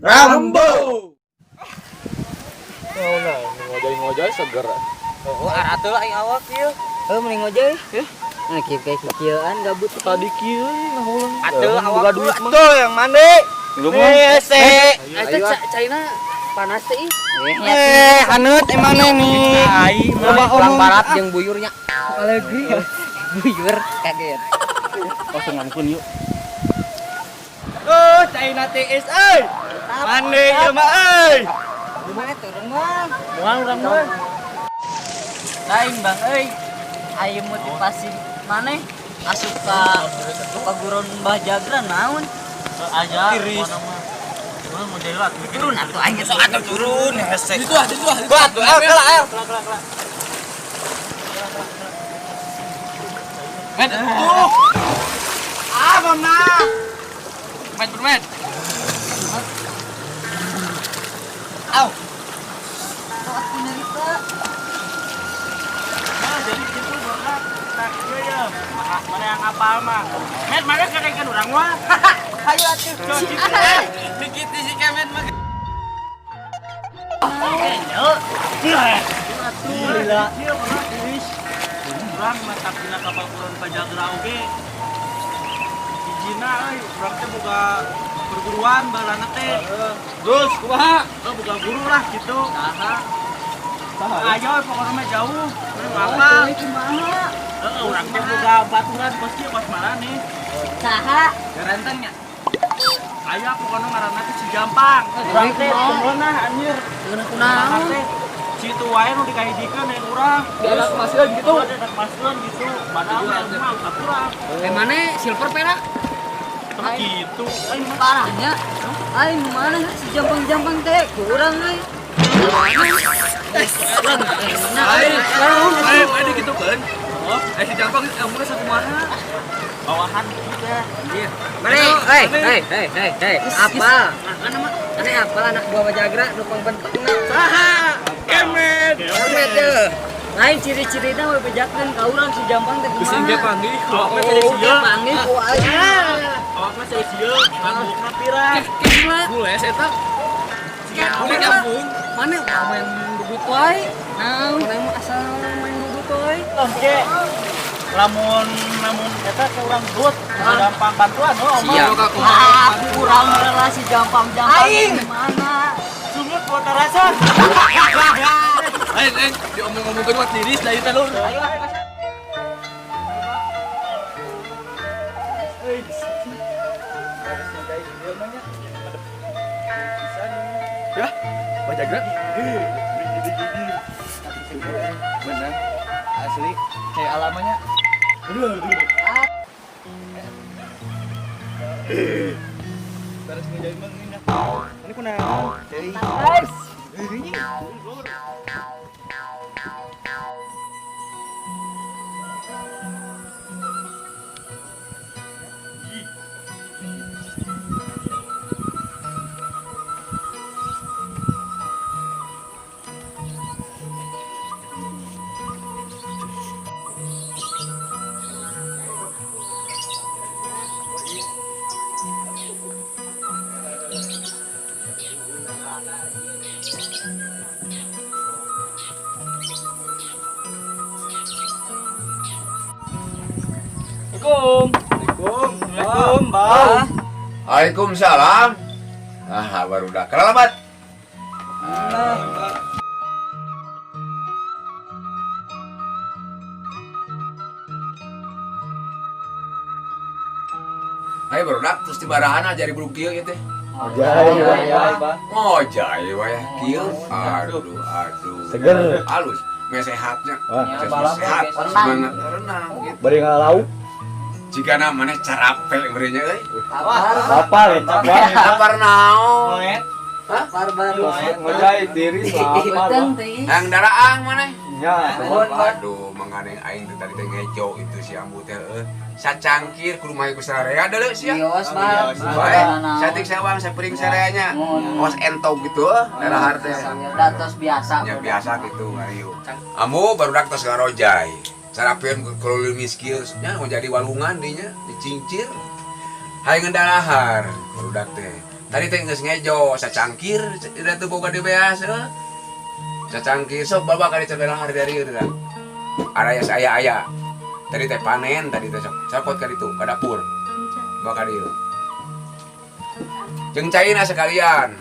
Rambo. Oh nah, ngojay seger. Oh, aratuh lah yang awak kieu. Mending ngojay ya. Nah, kieu-kieuan gabut Tadi kieu ngahulang. Atuh awak buka duit mah. Tuh yang mandi. Lu mah. Eta caina panas teh ih. Haneut emang nih. Ai mah Orang barat jeung buyurnya. Alegri. Buyur kaget. Kosengankeun yuk. Oh, China TS euy. Mandi ieu mah euy. Kumaha turun mah? moal urang mah. Lain Bang euy. Aya motivasi maneh asup ka guron Mbah Jagra naon? Aja. Tiris. Gimana mau jelat? Turun atuh aing Sok atuh turun hese. Itu aja. Buat tuh air. Met tuh. Ah, mama. Met bermet. Au. Nah, jadi gitu berat. Tak kieu ya. Mana yang apal mah. Met mana kedengeran urang mah. Ayo atuh. Dikit si Kemen mah. Gila. Dia berat tiris. Urang mantap dina kapal kurun Pajagra oge. Hijina euy, urang teh boga perguruan baheulana teh. Terus kumaha? Boga guru lah gitu. Ayo pokoknya mah jauh. Apa? Urang teh boga baturan pos kieu pas marane. Saha? Garantengnya. Aya pokoknya ngaranna teh Cijampang. Urang teh temeunah anjir. Kunaon? Citu wae nu dikahidikeun yang urang. Dadak maskeun gitu. Dadak maskeun gitu. Padahal mah usah kurang. Mana silver perak? Terus gitu. Aing parahnya. Aing mana si jampang-jampang teh kurang euy. Ayo gitu kan. Oh, si Jampang umurnya satu mana? Bawahan kita. Iya. Hei, apal. Ane apal anak buah Bajagra nu pangbentukna. Saha? Kemen. Kemet teh. Lain ciri-cirina we bejakeun ka urang si Jampang teh Geus ge panggih. Awakna teh sia. Panggil ku aing. Awakna teh sia. Rambutna pirang. Gila. Bules eta. Udah kampung. Mana main duduk wae? Naon? Mana asal main duduk wae? Oke. Lamun eta ke urang dut. Gampang bantuan oh. Kurang relasi jampang-jampang gimana? Sumut buat rasa. Ayo, diomong-omongkeun mah tiris da ieu teh lur. Ayo. Ya, Bajagra. Benar. Asli kayak alamannya. Terus ngejain bang ini. Ini kunaon? Dari. Guys, Assalamualaikum, Bang. Waalaikumsalam. Baru udah kelalabat. Ayo baru udah terus tibarahan aja di bulu kieu teh. Ngojay, Bang. Ngojay wae kieu. Aduh. Seger. Halus. Me sehatnya. Wah, Sehat. Semangat renang gitu. Bari ngalauk. Jika namanya carape berinya euy. Apa lecak wae. Lapar naon? barbar. Ngojay tiris lapar. Yang daraang maneh? Nya. Aduh, menganeng aing tadi teh ngejo itu si ambu teh sacangkir ku rumah ku sararea deuleu sia. Bios, Bang. Bae, satik sawang sapiring sareanya. Os entog gitu darahar teh. Datos biasa. Ya biasa gitu ngarieu. Amu barudak tos ngarojay. Sarapeun kalau miskin nya mau jadi walungan dinya dicincir. Hayang ngendalahar barudak teh. tadi teh geus ngejo sacangkir udah tuh boga di beas sacangkir sok bawa kali cebelah hari dari udah ada ya saya aya tadi teh panen tadi teh sok sapot ka ditu ka dapur bawa ka dieu jeung caina sekalian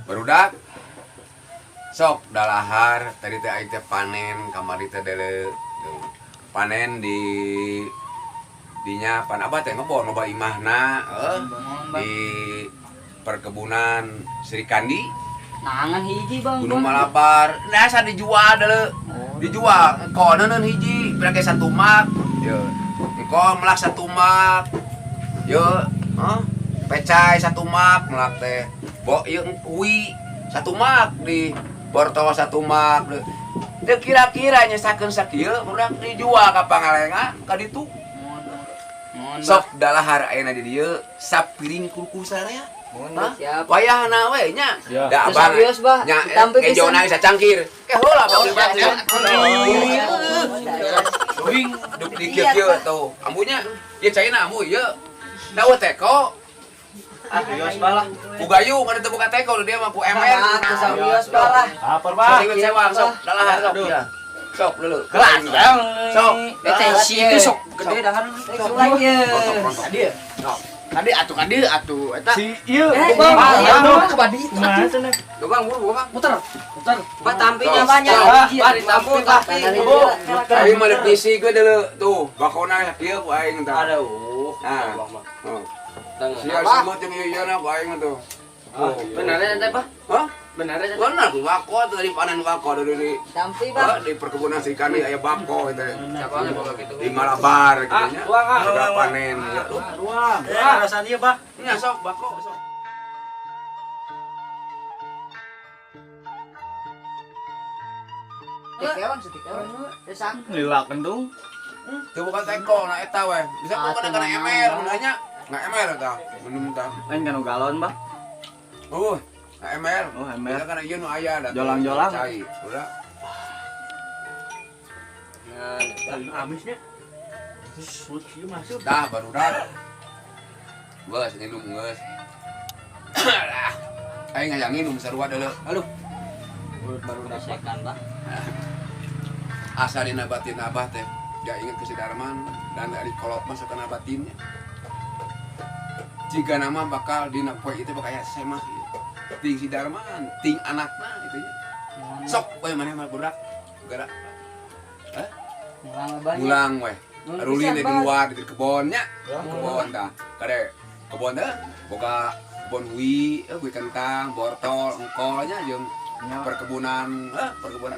barudak sok dalahar tadi teh aing teh panen kamari teh deuleu panen di dinya pan abah teh ngebon loba imahna di perkebunan Sri Kandi Nangan hiji bang. Gunung Malabar dasar dijual deuleu dijual koneun hiji berake 1 mak ye engko melak 1 mak ye pecai 1 mak melak teh bo ieu uwi 1 mak di bortol 1 mak teu kira-kira nyesakeun sakieu urang dijual ka Pangalengan ka ditu sok dalahar ayeuna di dieu sapiring kulku sarea wayahna we nya da abang nya ngejona sacangkir heula bang wing duk dikieu tuh ambunya ieu caina ambu ieu dawe teko Yos balah. Bugayu kada teu buka teko dia mah ku MR. Yos balah. Lapar bah. Sok sewa sok dalahar sok ya. Sok dulu. Kelas. Sok. Detensi itu sok gede dahar. Sok lagi. Tadi. Sok. Tadi atuh eta. Si ieu Bang, kebadi. Kumaha cenah? Gobang buru gobang. Muter. Pak tampinya banyak. Bari tampil tah. Aing mah ngisi ge deuleu tuh. Bakona kieu ku aing tah. Aduh. Nah. Siar semut yang ieu-ieuna ku aing tuh. Benernya teh, Pak? Hah? Benernya Benar, bako tuh dari panen bako dari Tampi, Bang. di perkebunan si Kandi aya bako itu. Siapa boga gitu. Di Malabar gitu nya. Udah panen ya. Ruang. Rasanya ieu, Bah. Nya sok bako sok. Kewan setikewan. Desak. Lila kendung. Teu bukan teko na eta we. Bisa bukan kana emer nya. Nggak emer eta. Minum tah. Lain kan galon, Bah. Nggak emer. Emer. Bisa kana ieu nu aya da. Jolang-jolang. Cai. Udah. Amisnya. Sud ieu masuk. Dah baru dah. Geus nginum geus. Aing ngajak nginum sarua deuleu. Aduh. Baru dasekan, Pak. Asa dina batin abah teh dia inget ke si Darman dan dari kolot masuk ke batinnya jika nama bakal dina poe itu bakal aya semah ting si Darman ting anakna gitu nya sok we maneh mah budak gara mulang we arulin di luar di kebonnya kebon tah kade kebon teh boga kebon hui kentang bortol engkolnya jeung perkebunan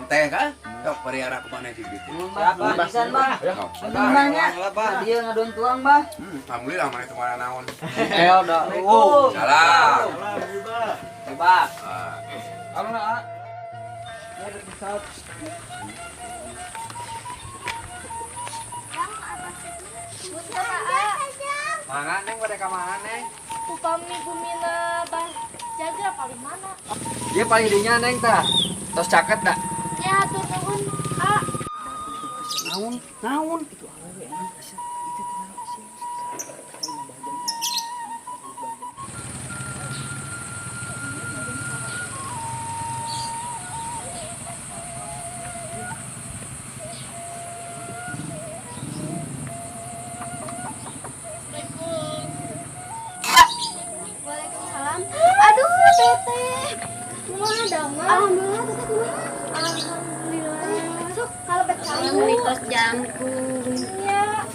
teh kan sok pariara kemana sih gitu Siapa pisan, Bang? Nanya. Dia ngadon tuang, Bang. alhamdulillah mana itu mana naon Udah. salam Coba. Mana neng pada kamana neng? Upami gumina bah jaga paling mana? Dia paling dinya neng tah. Tos caket dah. Ya tuh nuhun kak. Naon? Waalaikumsalam. Aduh teteh. Kumaha damang? Alhamdulillah teteh kumaha? Alhamdulillah. Masuk kalau bercanda. Mitos jangkung. Iya.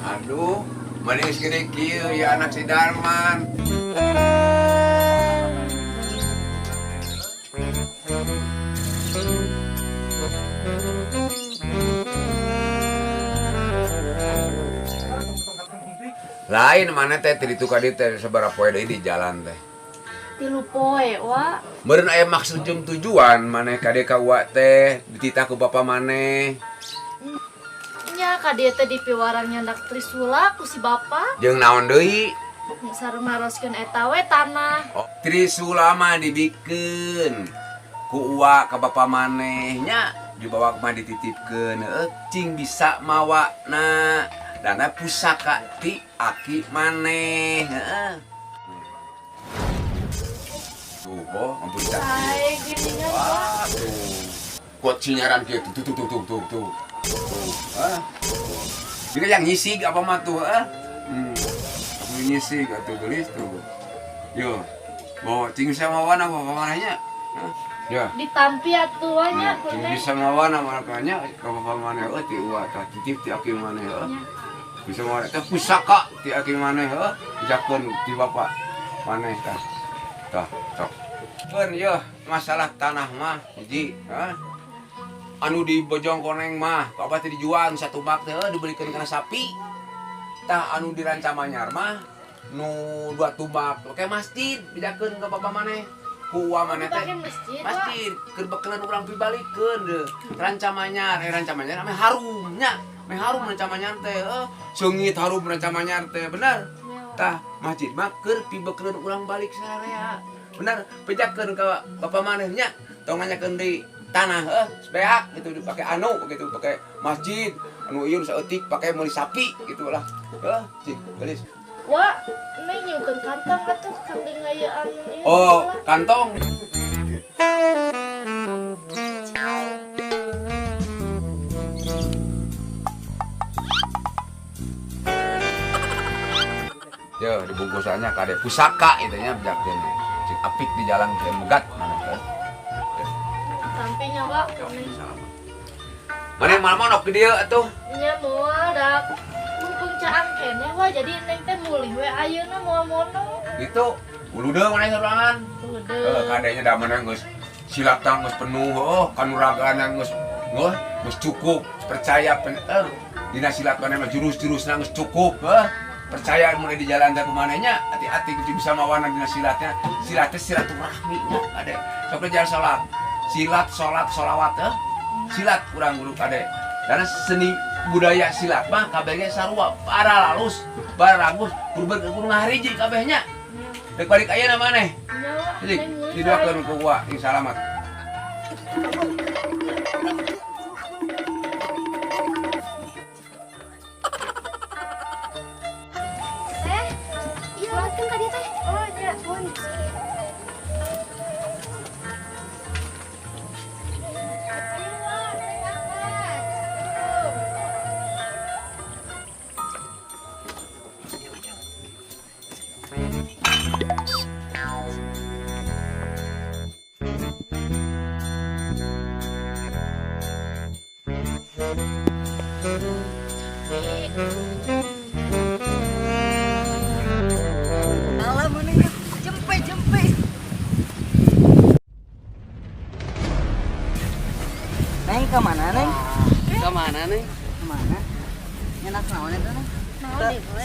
aduh manis gede kieu ya anak si Darman Lain mana teh teu ka dieu teh sabaraha poe deui di jalan teh. 3 poe, wa. Meureun aya maksud jeung tujuan maneh ka dieu ka uak teh dititah ku bapa maneh. Nya ka dieu teh dipiwarang nyandak Trisula ku si bapa. Jeung naon deui? Sareng naroskeun eta we tanah. Oh, Trisula mah dibikeun ku uak ka bapa maneh nya dibawa mah dititipkeun cing bisa mawakna dana pusaka ti aki maneh heeh. Tuh, ampun tak. Hai, geuningan wa. Kuat sinyaran kieu tuh. Ah. Ini yang nyisig apa mah tuh, Aku nyisig atuh gelis tuh. Yo. Bawa cing bisa mawana bawa manehnya. Ya. Ditampi atuh nya Cing kudu. bisa mawana makanya ka bapa maneh ti uwa tah titip ti aki maneh Bisa mawana teh pusaka ti aki maneh dijakeun ti bapa maneh tah. Tah, sok. Pun yo masalah tanah mah hiji, anu di Bojong Koneng mah apa teh dijual satu bak teh dibelikeun kana sapi. Tah anu di Rancamanyar mah nu 2 tumbak oke masjid bidakeun ka bapa maneh. Ku uwa maneh teh masjid keur bekeun urang pibalikeun deh. Rancamanyar ame harum nya. Ame harum Rancamanyar teh seungit harum Rancamanyar teh bener. Tah masjid mah keur pibekeun urang balik sararea. Bener pejakeun ka bapa maneh nya. Tong nanyakeun di tanah sebeak gitu pakai anu gitu pakai masjid anu ieu saeutik pakai meuli sapi gitu lah cik gelis Wa neng nyukeun kantong atuh kangge ngayaan ieu oh kantong yo dibungkusannya kade pusaka itunya bejakeun cik apik di jalan teh megat mana sampingnya wa mana malam nok di dieu atuh nya moal dak mumpung caang keneh wa jadi neng teh mulih we ayeuna moal mono gitu uludeung mana sorangan kadenya da mana geus silatang geus penuh kanuragan geus cukup percaya dina silat mana mah jurus-jurusna geus cukup percaya mulai di jalan teh kumanehnya hati-hati kudu bisa mawana dina silatnya silatnya silaturahmi nya ade sok jalan salat silat salat sholawat silat kurang guru kade karena seni budaya silat mah kabehnya sarua para lalus baragus kudu ngahriji kabehnya dek balik ayeuna maneh jadi didoakeun ku gua ing salamat iya kan tadi teh oh nya Alah mana jempe. Neng kemana neng? Kemana nih? Kemana? Enak naon eta neng?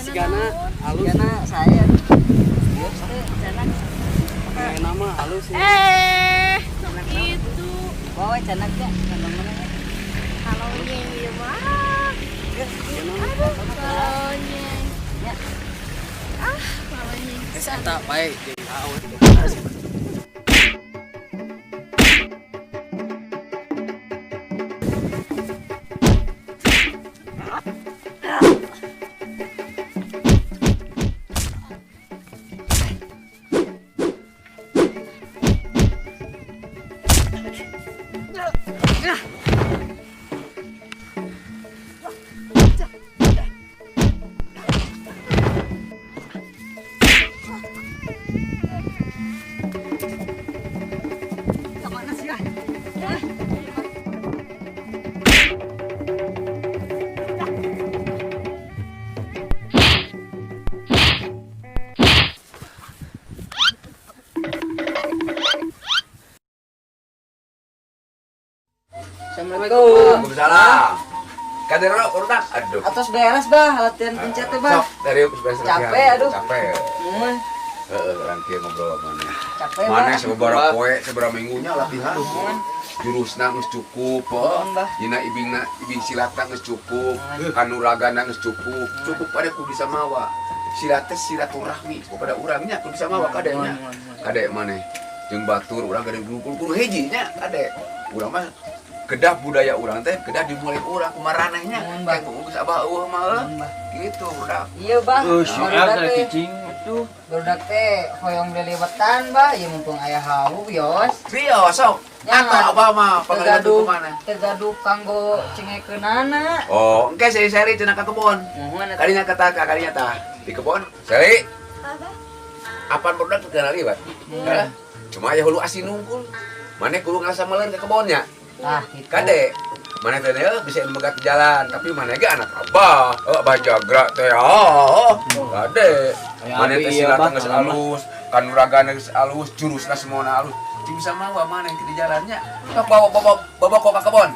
Sigana halus. Sigana saya. Kayak nama halus sih. gitu Bawa canak ya, kandang mana? kalau nyeng ieu mah aduh kalau nyeng Ya. kalau nyeng Tak baik. Kemana sih? Assalamualaikum. Waalaikumsalam Kadero barudak. Aduh. Atos beres bah latihan pencet teh bah. Sok dari beres Capek, aduh. Capek. Mun Rangkir ngobrol mana. capek Mana bah. seberapa poe, seberapa minggunya latihan. Jurusna geus cukup, Mbah. Dina ibing silatna geus cukup, kanuragana geus cukup. Cukup pada kudu bisa mawa. Silat teh silaturahmi kepada urangnya kudu bisa mawa kadenya. Kade maneh jeung batur urang gade guru hiji nya kade. Urang mah kedah budaya urang teh kedah dimulai urang kumaranehnya. Kayak geus abah eueuh mah. Gitu udah. Iya bah. Si Al dari kicing itu. Barudak teh hoyong beli wetan bah, ieu mumpung aya hawu bios. Rio sok. Atau abah mah pangalian tuh kemana? Tegaduh kanggo cengekeunana. Oh, engke seri cenah ka kebon. Mohon atuh. Kadinya kata kadinya tah di kebon. Seri. Apaan produk kenal liwat? Ya. Cuma aya hulu asin nungkul. Mane kudu ngarasa meuleun ke kebonnya. Ah, gitu. Kade. Mane teh bisa megat jalan, tapi mane ge anak abah. Abah jagra teh. Kade. Mane teh silatna geus alus, kanuragana geus alus, jurusna semuanya alus. Cing bisa mawa mane di jalannya. Sok bawa kok ka kebon.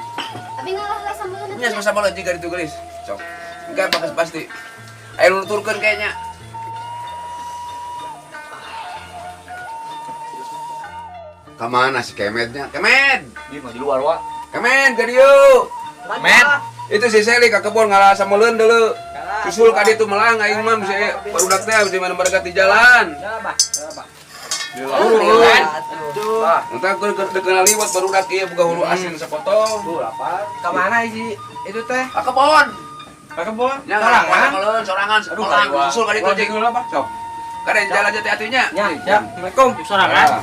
Tapi ngalah sambelna. Nya sama-sama lagi jika ditulis. Sok. Enggak bagus pasti. Ayo lu turkeun kayaknya. Kamana si Kemednya? Kemed! Di luar wa. Kemed, ka dieu. Kemed. Itu si Seli ka kebon ngalah sameuleun deuleu. Susul ka ditu melang aing mah bisa barudak teh bisa mana bergat di jalan. Entah ku kenal liwat barudak ieu boga hulu asin sapotong. Tuh, lapar. Kemana sih itu teh? Ka kebon. Ke kebun? Nya sorangan. Aduh, susul ka ditu jeung. Sok. Kada jalan jati atinya. Ya, ya. Assalamualaikum. Sorangan.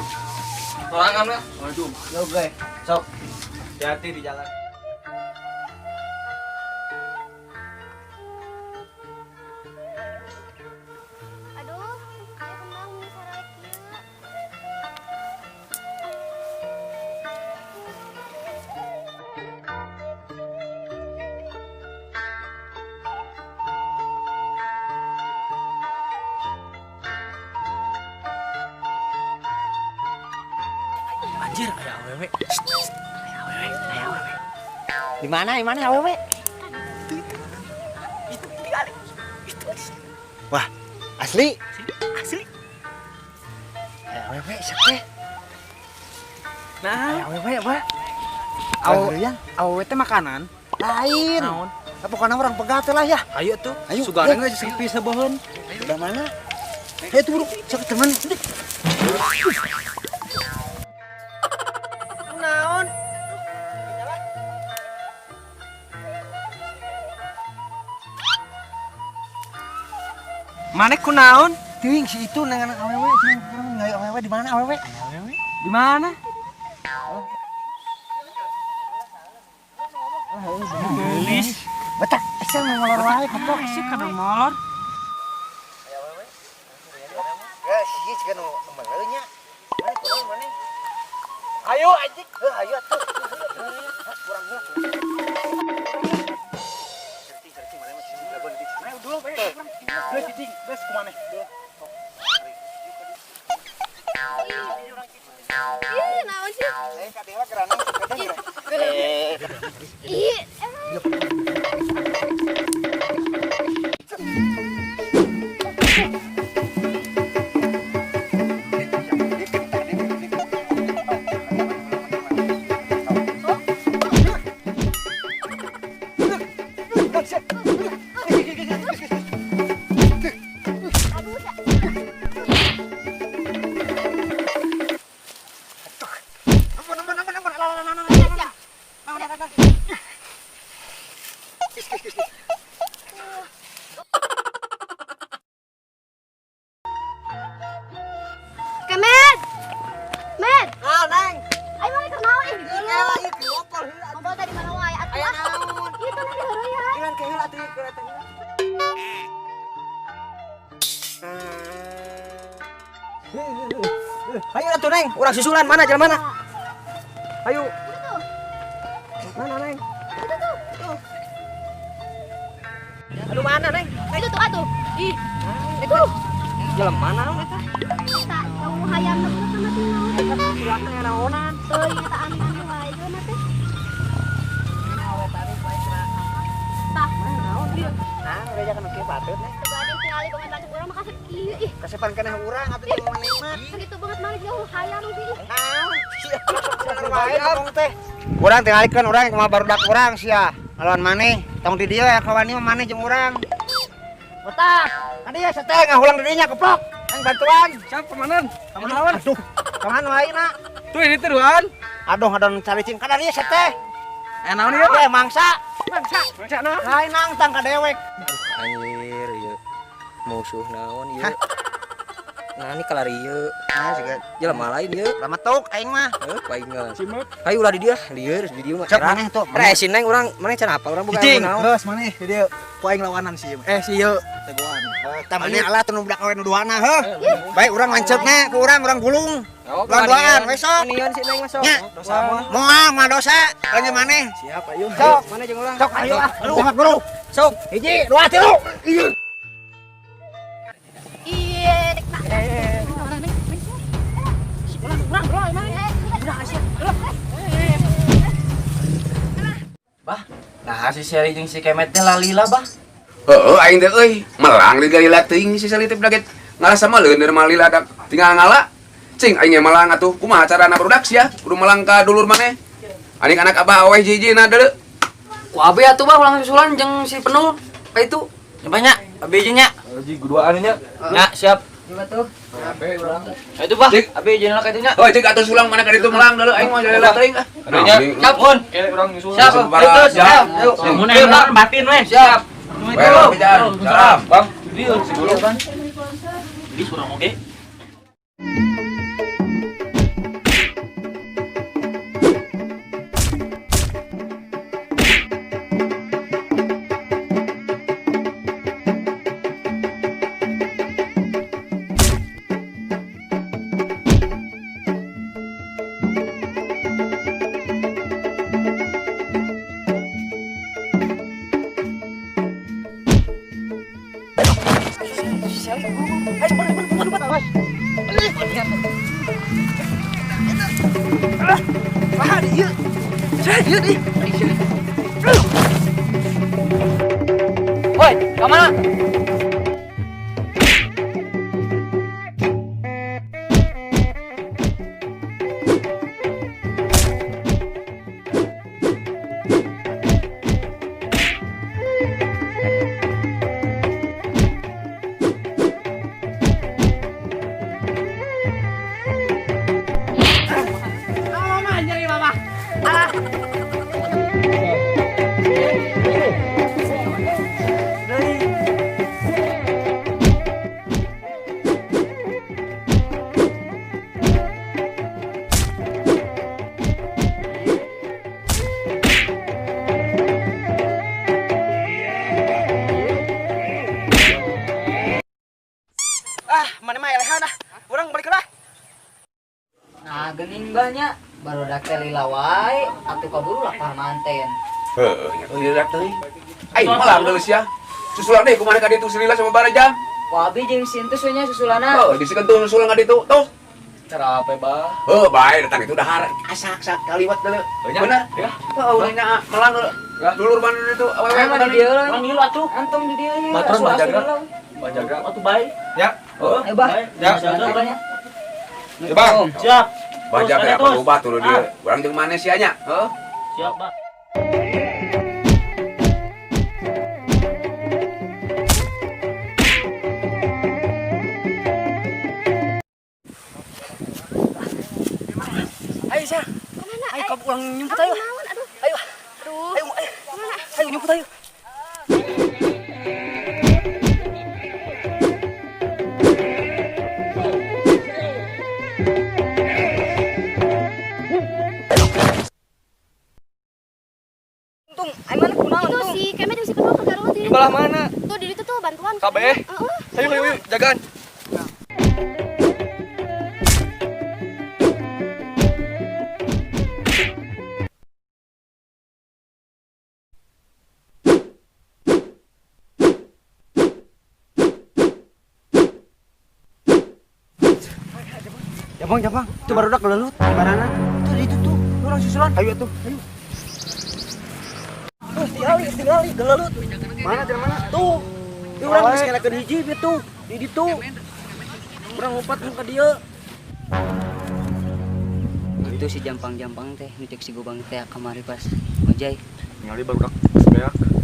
Sorangan lah. Waduh. Yo gue. Sok. Hati-hati di jalan. Aduh, saya kembang sarek ieu. Anjir, ada awewe. Di mana awewe? Wah, asli. Awewe siapa? Nah, Awewe apa? awewe teh makanan. Lain. Naon? Pokoknya orang pegat lah ya. Ayo tuh. Ayo, Sugana ya. geus sepi sabaheun. Udah mana? Hei tunggu, sok teman. Naon? Mana ku naon? Ting si itu nang anak awewe, nggak awewe di mana awewe? Di mana? Gelis. Betak, asal ngolor wae kapok. Asik kada molor. Ya, sih kan manggilnya. Mana kurang mana? Ayo anjing. Ayo atuh. Ih, naon sih? Ih, emang. Kemet! Met! Ah, nang. Ayo mana kenalan ini dulu. Lagi kelopol. Ngobrol tadi mana wae atuh. Aya naon? Itu nanti heureuy ya. Ilan ke heula atuh kereta. Ayo atuh neng, urang susulan mana jalan mana? Ayo. Mana neng? Aduh mana neng? Itu tuh atuh. Ih. Itu. Jalan mana? Kita tahu hayam sama tinggal. Eta silatna naonan. Teuing eta aneh-aneh wae jelema teh. Nah, udah jangan kieu patut nih. Tebadin tinggali banget lanjut urang mah kasep kieu ih. Kasepan keneh urang atuh jeung maneh mah. Kitu banget mah jauh hayang sih. Urang tinggalikeun urang kumaha barudak urang sia. Lawan maneh, tong di dieu ya kawan ieu maneh jeung urang. Botak, kan dia seteh ngahulang dirinya keplok. Yang bantuan. Siap komandan. Kamu lawan. Aduh, kaman wae na. Tuh ini turuan. Aduh, adon caricing kan dia seteh. Naon ieu? Eh, mangsa. Mangsa naon? Lain nang tang ka dewek. Anjir ieu musuh naon ieu. Nah ini kalari ieu. Nah, siga Jelema lain ieu. lama tuk aing mah. Paingan. Simut. Hayu ulah di dia, lieur di dieu mah. Cek maneh tuh. Resin neng urang maneh can apa urang boga Cing, naon. geus maneh di dieu. Ku aing lawanan si ieu. Si ieu teguan. Tamanya Allah teu budak awewe nu duana heuh. Baik urang manceutna ku urang gulung. Oh, Duaan we sok. Anian si neng mah sok. Nya. Dosa mah. Moal dosa. Lanjut maneh. Siap ayo. Sok. Mana jeung urang? Sok ayo ah. Jangan guru. Sok. Hiji, dua, tilu. Iya. Iya, dek nak. Bah, nah si Seri jeung si Kemet teh lalila bah. Heeh, aing teh euy, melang di galila teuing si Sali teh daget ngarasa maleun dari malila dak tinggal ngala. Cing aing ge melang atuh. Kumaha carana barudak sia? Kudu melang ka dulur maneh. Anik-anak abah aweh jiji-jina deuleu. Ku abi atuh bah ulang susulan jeung si Penul. Ka itu. Banyak, abi jeung nya. Ji guduaan nya. Nya, siap. Gimana tuh? Ape urang. Itu bah, Cik. abi jeung ka itu nya. Oh, cik atuh sulang mana ka ditu melang deuleu aing mah galila teuing ah. Adanya. Siap, Kun. Kene urang nyusul. Siap, Sebarang. siap. Mun aya batin we. Siap. Bae, pijan. Salam. Bang, dia si guru kan. Di surang oge. Woi, ka mana? Mana mah elehan ah. Urang balik lah. Nah, geuning banyak barudak teh lila wae atuh kaburu lapar manten. Heeh, ieu dak teuing. Aing melang deuleu sia. Susulan deui kumaha ka ditu silila sama barajam. Ku abi jeung sintus we nya susulana. Heeh, disekentung susulan ka ditu. Tuh. Cara apa, Bah? Heuh, bae datang itu dahar. Asak-asak kaliwat deuleu. Bener. Ya. Heeh, urangnya melang deuleu. Dulur mana itu awewe Mah di dieu lah. Urang ngilu atuh. Antum di dieu nya. Baturan bajaga. Bajaga. Atuh bae. Ya. Oh. Eh bah. Ya. Jaga. Ya, Bang. Siap. Bajak Terus, ya terus. berubah tuh dia. Urang jeung maneh sia nya. Heeh. Siap, Pak. Ayo Sar. Ayo kamu pulang nyumput ayo. Ayo. Ayo. Ayo nyumput ayo. Untung, ayo mana kunaon Itu untung. si Kemet yang si Penul ke Garut Di belah mana? Tuh di situ tuh bantuan. Kabeh. Ayo, ayo, ayo, jagaan. Jabang. Itu baru dak lelut. Barana. Tuh di itu tuh. Orang susulan. Ayo tuh. Ayo. Tinggali, gelelut. Mana jalan mana? Tuh. Di urang geus ngelekeun hiji gitu. Di ditu. Urang lompat ke dieu. Itu si jampang-jampang teh, nu cek si Gobang teh kamari pas ngojay. Nyali baru dak beak.